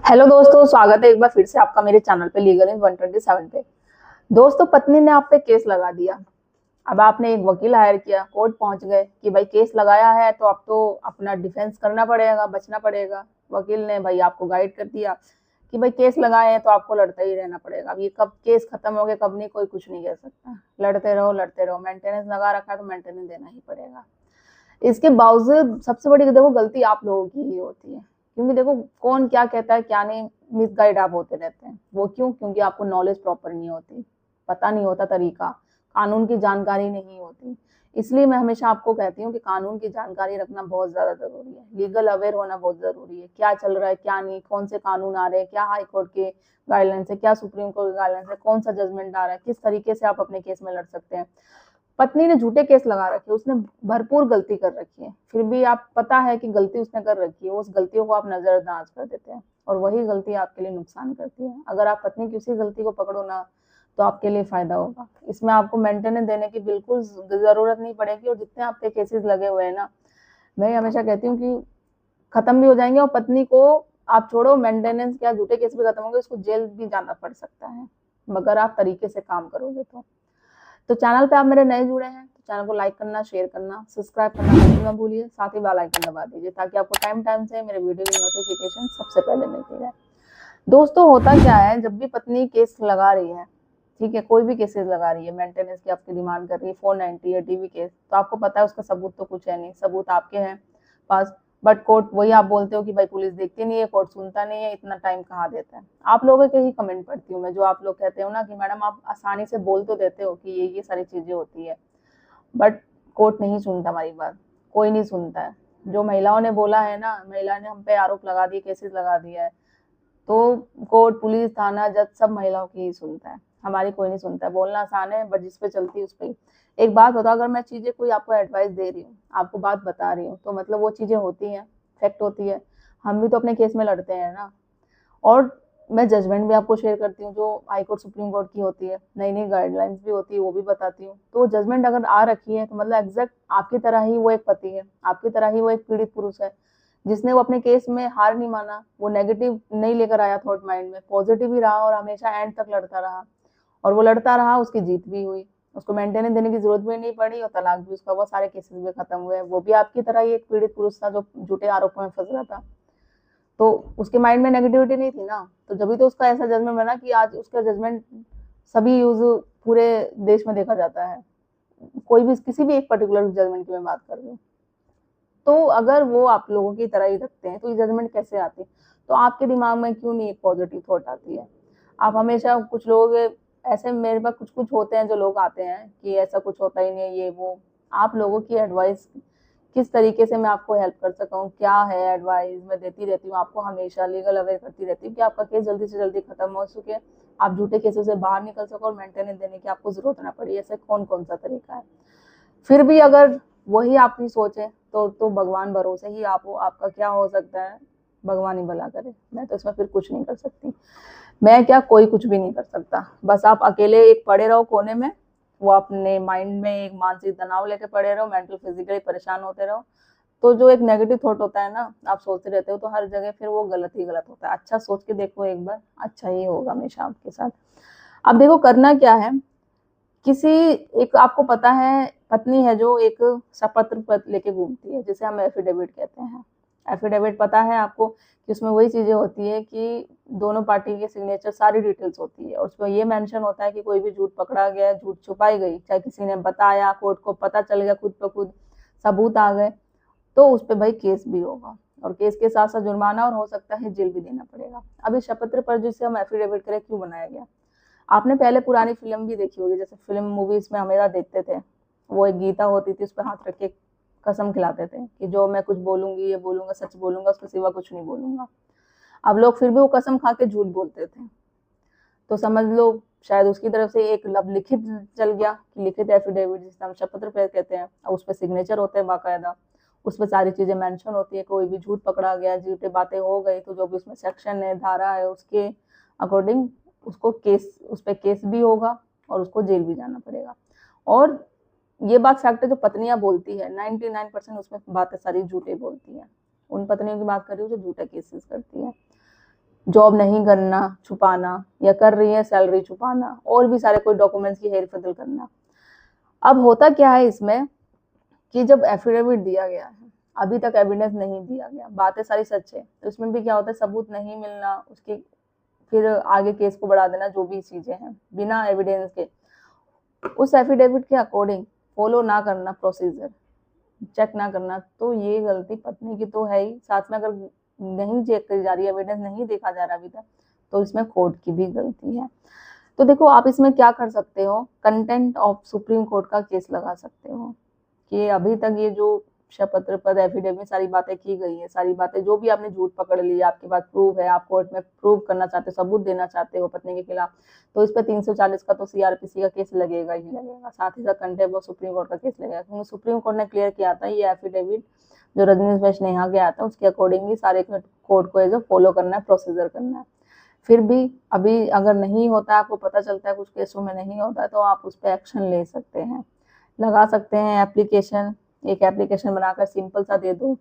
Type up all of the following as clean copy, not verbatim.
Hello दोस्तों, स्वागत है एक बार फिर से आपका मेरे चैनल पे लीगल इन 127 पे। दोस्तों, पत्नी ने आप पे केस लगा दिया। अब आपने एक वकील हायर किया, कोर्ट पहुंच गए कि भाई केस लगाया है तो अब तो अपना डिफेंस करना पड़ेगा, बचना पड़ेगा। वकील ने भाई आपको गाइड कर दिया कि भाई केस लगाए हैं तो आपको लड़ते ही रहना पड़ेगा। अब ये कब केस खत्म हो गए कब नहीं, कोई कुछ नहीं कह सकता। लड़ते रहो, मेंटेनेंस लगा रखा है तो मेंटेनेंस देना ही पड़ेगा। इसके बावजूद सबसे बड़ी देखो गलती आप लोगों की ही होती है। क्योंकि देखो कौन क्या कहता है क्या नहीं, मिसगाइड आप होते रहते हैं। वो क्यों? क्योंकि आपको नॉलेज प्रॉपर नहीं होती, पता नहीं होता तरीका, कानून की जानकारी नहीं होती। इसलिए मैं हमेशा आपको कहती हूँ कि कानून की जानकारी रखना बहुत ज्यादा जरूरी है। लीगल अवेयर होना बहुत जरूरी है, क्या चल रहा है क्या नहीं, कौन से कानून आ रहे हैं, क्या हाई कोर्ट के गाइडलाइंस है, क्या सुप्रीम कोर्ट के गाइडलाइंस है, कौन सा जजमेंट आ रहा है, किस तरीके से आप अपने केस में लड़ सकते हैं। पत्नी ने झूठे केस लगा रखे, उसने भरपूर गलती कर रखी है, फिर भी आप पता है कि गलती उसने कर रखी है, उस गलतियों को आप नजरअंदाज कर देते हैं और वही गलती आपके लिए नुकसान करती है। अगर आप पत्नी की उसी गलती को पकड़ो ना तो आपके लिए फायदा होगा। इसमें आपको मेंटेनेंस देने की बिल्कुल जरूरत नहीं पड़ेगी। और जितने आपके केसेस लगे हुए हैं ना, मैं हमेशा कहती हूँ कि खत्म भी हो जाएंगे और पत्नी को आप छोड़ो, मेंटेनेंस क्या झूठे केस भी खत्म होंगे, उसको जेल भी जाना पड़ सकता है मगर आप तरीके से काम करोगे तो चैनल पे आप मेरे नए जुड़े हैं तो चैनल को लाइक करना, शेयर करना, सब्सक्राइब करना बिल्कुल ना भूलिए। साथ ही बेल आइकन दबा दीजिए ताकि आपको टाइम टाइम से मेरे वीडियो की नोटिफिकेशन सबसे पहले मिलती रहे। दोस्तों, होता क्या है, जब भी पत्नी केस लगा रही है, ठीक है, कोई भी केसेस लगा रही है, मेंटेनेंस की आपकी डिमांड कर रही है, 490 या टीवी केस, तो आपको पता है उसका सबूत तो कुछ है नहीं, सबूत आपके हैं पास। बट कोर्ट, वही आप बोलते हो कि भाई पुलिस देखती नहीं है, कोर्ट सुनता नहीं है, इतना टाइम कहाँ देता है। आप लोगों के ही कमेंट पढ़ती हूँ मैं, जो आप लोग कहते हो ना कि मैडम आप आसानी से बोल तो देते हो कि ये सारी चीजें होती है, बट कोर्ट नहीं सुनता हमारी बात, कोई नहीं सुनता है। जो महिलाओं ने बोला है ना, महिला ने हम पे आरोप लगा दिए, केसेस लगा दिया है, तो कोर्ट, पुलिस, थाना, जज सब महिलाओं की ही सुनता है, हमारी कोई नहीं सुनता है। बोलना आसान है बट जिस पे चलती है उस पर। एक बात बताओ, अगर मैं चीजें कोई आपको एडवाइस दे रही हूँ, आपको बात बता रही हूँ, तो मतलब वो चीजें होती हैं, फैक्ट होती है। हम भी तो अपने केस में लड़ते हैं ना। और मैं जजमेंट भी आपको शेयर करती हूँ जो हाई कोर्ट सुप्रीम कोर्ट की होती है, नई नई गाइडलाइंस भी होती है वो भी बताती हूँ। तो जजमेंट अगर आ रखी है तो मतलब एग्जैक्ट आपकी तरह ही वो एक पति है, आपकी तरह ही वो एक पीड़ित पुरुष है जिसने वो अपने केस में हार नहीं माना, वो नेगेटिव नहीं लेकर आया थॉट माइंड में, पॉजिटिव ही रहा और हमेशा एंड तक लड़ता रहा। और वो लड़ता रहा, उसकी जीत भी हुई, उसको मेंटेनेंस देने की जरूरत भी नहीं पड़ी और तलाक भी उसका हुआ, सारे केसेस भी खत्म हुए। वो भी आपकी तरह ही एक पीड़ित पुरुष था जो झूठे आरोपों में फंस रहा था, तो उसके माइंड में नेगेटिविटी नहीं थी ना, तो जब भी तो उसका ऐसा जजमेंट बना कि आज उसका जजमेंट सभी यूज पूरे देश में देखा जाता है। कोई भी किसी भी एक पर्टिकुलर जजमेंट की मैं बात कर रही हूँ, तो अगर वो आप लोगों की तरह ही रखते हैं तो ये जजमेंट कैसे आती है? तो आपके दिमाग में क्यों नहीं एक पॉजिटिव थॉट आती है? आप हमेशा, कुछ लोग ऐसे, मेरे पास कुछ कुछ होते हैं जो लोग आते हैं कि ऐसा कुछ होता ही नहीं, ये वो। आप लोगों की एडवाइस किस तरीके से मैं आपको हेल्प कर सका हूँ, क्या है एडवाइस मैं देती रहती हूँ आपको, हमेशा लीगल अवेयर करती रहती हूँ कि आपका केस जल्दी से जल्दी खत्म हो सके, आप झूठे केसों से बाहर निकल सको और मेंटेनेंस देने की आपको जरूरत ना पड़ी। ऐसे कौन कौन सा तरीका है? फिर भी अगर वही आपकी सोच है तो भगवान भरोसे ही आप हो, आपका क्या हो सकता है, भगवान ही भला करे। मैं तो इसमें फिर कुछ नहीं कर सकती। मैं क्या, कोई कुछ भी नहीं कर सकता। बस आप अकेले एक पड़े रहो कोने में, वो अपने माइंड में एक मानसिक तनाव लेके पड़े रहो, मेंटल फिजिकली परेशान होते रहो। तो जो एक नेगेटिव थॉट होता है ना, आप सोचते रहते हो तो हर जगह फिर वो गलत ही गलत होता है। अच्छा सोच के देखो एक बार, अच्छा ही होगा हमेशा आपके साथ। अब देखो करना क्या है, किसी, एक आपको पता है पत्नी है जो एक शपथ पत्र लेके घूमती है जिसे हम एफिडेविट कहते हैं। एफिडेविट पता है आपको कि उसमें वही चीजें होती है कि दोनों पार्टी के सिग्नेचर, सारी डिटेल्स होती है और उसमें ये मेंशन होता है कि कोई भी झूठ पकड़ा गया, झूठ छुपाई गई, चाहे किसी ने बताया, कोर्ट को पता चल गया, खुद ब खुद सबूत आ गए, तो उस पर भाई केस भी होगा और केस के साथ साथ जुर्माना और हो सकता है जेल भी देना पड़ेगा। अब इस शपथ पर जिसे हम एफिडेविट करें क्यों बनाया गया? आपने पहले पुरानी फिल्म भी देखी होगी, जैसे फिल्म मूवीज में हमेशा देखते थे, वो एक गीता होती थी, उस पर हाथ रख के कसम खिलाते थे कि जो मैं कुछ बोलूंगी, ये बोलूंगा, सच बोलूंगा, उसके सिवा कुछ नहीं बोलूंगा। अब लोग फिर भी वो कसम खा के झूठ बोलते थे, तो समझ लो शायद उसकी तरफ से एक लब लिखित चल गया कि लिखित एफिडेविट जिसे हम शपथ पत्र कहते हैं, और उस पर सिग्नेचर होते हैं बाकायदा, उस पर सारी चीजें मेंशन होती है, कोई भी झूठ पकड़ा गया, झूठे बातें हो गई तो जो भी उसमें सेक्शन है, धारा है, उसके अकॉर्डिंग उसको केस, उस पर केस भी होगा और उसको जेल भी जाना पड़ेगा। और ये बात फैक्ट है, जो पत्नियां बोलती है 99% उसमें बातें सारी झूठे बोलती है। उन पत्नियों की बात कर रही हूँ जो झूठे केसेस करती है, जॉब नहीं करना छुपाना, या कर रही है सैलरी छुपाना, और भी सारे कोई डॉक्यूमेंट्स की हेर फेर करना। अब होता क्या है इसमें कि जब एफिडेविट दिया गया है, अभी तक एविडेंस नहीं दिया गया, बातें सारी सच है, तो इसमें भी क्या होता है, सबूत नहीं मिलना, उसकी फिर आगे केस को बढ़ा देना, जो भी चीजें हैं बिना एविडेंस के, उस एफिडेविट के अकॉर्डिंग फॉलो ना करना, प्रोसीजर चेक ना करना, तो ये गलती पत्नी की तो है ही, साथ में अगर नहीं चेक करी जा रही है, एविडेंस नहीं देखा जा रहा अभी तक, तो इसमें कोर्ट की भी गलती है। तो देखो आप इसमें क्या कर सकते हो, कंटेंट ऑफ सुप्रीम कोर्ट का केस लगा सकते हो कि अभी तक ये जो शपथ पत्र एफिडेविट में सारी बातें की गई है, सारी बातें जो भी आपने झूठ पकड़ ली, आपके पास प्रूफ है, आप कोर्ट में प्रूव करना चाहते हो, सबूत देना चाहते हो पत्नी के खिलाफ, तो इस पर 340 का तो सीआरपीसी का केस लगेगा ही लगेगा, साथ ही साथ कंटेम्प्ट ऑफ सुप्रीम कोर्ट का केस लगेगा, क्योंकि सुप्रीम कोर्ट ने क्लियर किया था ये एफिडेविट जो रजनीश वैष्णव के आता है उसके अकॉर्डिंग ही सारे कोर्ट को जो फॉलो करना है, प्रोसीजर करना है। फिर भी अभी अगर नहीं होता, आपको पता चलता है कुछ केसों में नहीं होता, तो आप उस पर एक्शन ले सकते हैं, लगा सकते हैं एप्लीकेशन, एक एप्लीकेशन बनाकर सिंपल सा दे दो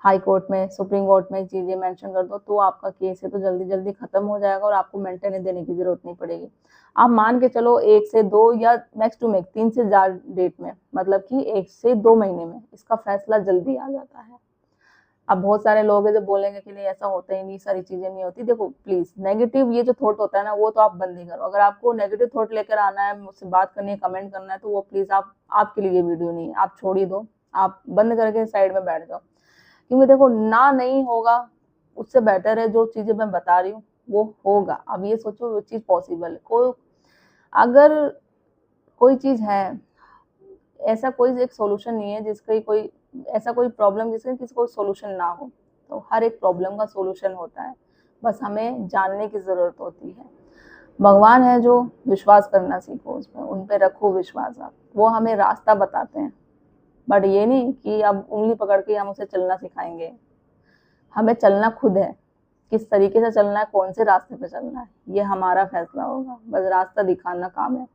हाई कोर्ट में, सुप्रीम कोर्ट में चीजें मेंशन कर दो, तो आपका केस है तो जल्दी जल्दी खत्म हो जाएगा और आपको मेंटेनेंस देने की जरूरत नहीं पड़ेगी। आप मान के चलो 1 से 2 या मैक्स टू मैक्स 3 से 4 डेट में, मतलब कि 1 से 2 महीने में इसका फैसला जल्दी आ जाता है। अब बहुत सारे लोग हैं जो बोलेंगे कि नहीं ऐसा होता ही नहीं, सारी चीजें नहीं होती। देखो प्लीज, नेगेटिव ये जो थॉट होता है ना, वो तो आप बंद ही करो। अगर आपको नेगेटिव थॉट लेकर आना है, मुझसे बात करनी है, कमेंट करना है, तो वो प्लीज आप, आपके लिए वीडियो नहीं है, आप छोड़ ही दो, आप बंद करके साइड में बैठ जाओ। क्योंकि देखो ना नहीं होगा, उससे बेटर है जो चीजें मैं बता रही हूँ वो होगा। अब ये सोचो वो चीज पॉसिबल है, कोई अगर कोई चीज है, ऐसा कोई एक सॉल्यूशन नहीं है जिसका कोई ऐसा कोई प्रॉब्लम जिसका किसी को सॉल्यूशन ना हो। तो हर एक प्रॉब्लम का सॉल्यूशन होता है, बस हमें जानने की जरूरत होती है। भगवान है जो, विश्वास करना सीखो उसमें, उन पे रखो विश्वास आप, वो हमें रास्ता बताते हैं, बट ये नहीं कि अब उंगली पकड़ के हम उसे चलना सिखाएंगे। हमें चलना खुद है, किस तरीके से चलना है, कौन से रास्ते पे चलना है, ये हमारा फैसला होगा, बस रास्ता दिखाना काम है।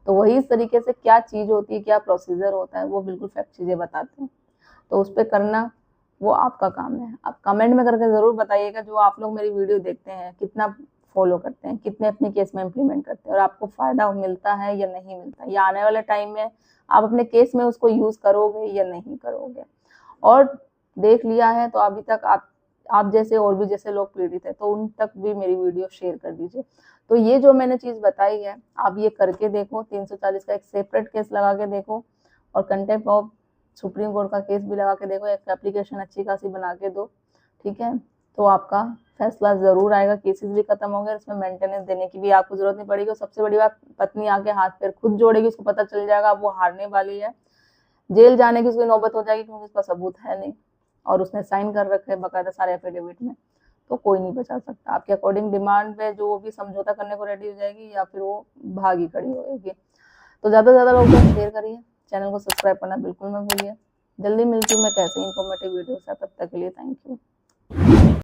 तो वही इस तरीके से क्या चीज होती है, क्या प्रोसीजर होता है, वो बिल्कुल फैक्ट चीजें बताते हैं, तो उस पर करना वो आपका काम है। आप कमेंट में करके जरूर बताइएगा जो आप लोग मेरी वीडियो देखते हैं कितना फॉलो करते हैं, कितने अपने केस में इम्प्लीमेंट करते हैं, और आपको फायदा मिलता है या नहीं मिलता, या आने वाले टाइम में आप अपने केस में उसको यूज करोगे या नहीं करोगे। और देख लिया है तो अभी तक आप जैसे और भी जैसे लोग पीड़ित है, तो उन तक भी मेरी वीडियो शेयर कर दीजिए। तो ये जो मैंने चीज बताई है आप ये करके देखो, 340 का एक सेपरेट केस लगा के देखो, और कंटेम्प्ट ऑफ सुप्रीम कोर्ट का केस भी लगा के देखो, एक एप्लीकेशन अच्छी खासी बना के दो, ठीक है, तो आपका फैसला जरूर आएगा, केसेस भी खत्म होंगे, इसमें मेंटेनेंस देने की भी आपको जरूरत नहीं पड़ेगी। और सबसे बड़ी बात, पत्नी आके हाथ पैर खुद जोड़ेगी, उसको पता चल जाएगा अब वो हारने वाली है, जेल जाने की उसकी नौबत हो जाएगी, क्योंकि उसका सबूत है नहीं और उसने साइन कर रखे हैं बकायदा सारे एफिडेविट में, तो कोई नहीं बचा सकता। आपके अकॉर्डिंग डिमांड पे जो वो भी समझौता करने को रेडी हो जाएगी, या फिर वो भागी खड़ी होगी। तो ज्यादा से ज्यादा लोगों को शेयर करिए, चैनल को सब्सक्राइब करना बिल्कुल मत भूलिए। जल्दी मिलती हूँ मैं कैसे इन्फॉर्मेटिव वीडियो से, तब तक के लिए थैंक यू।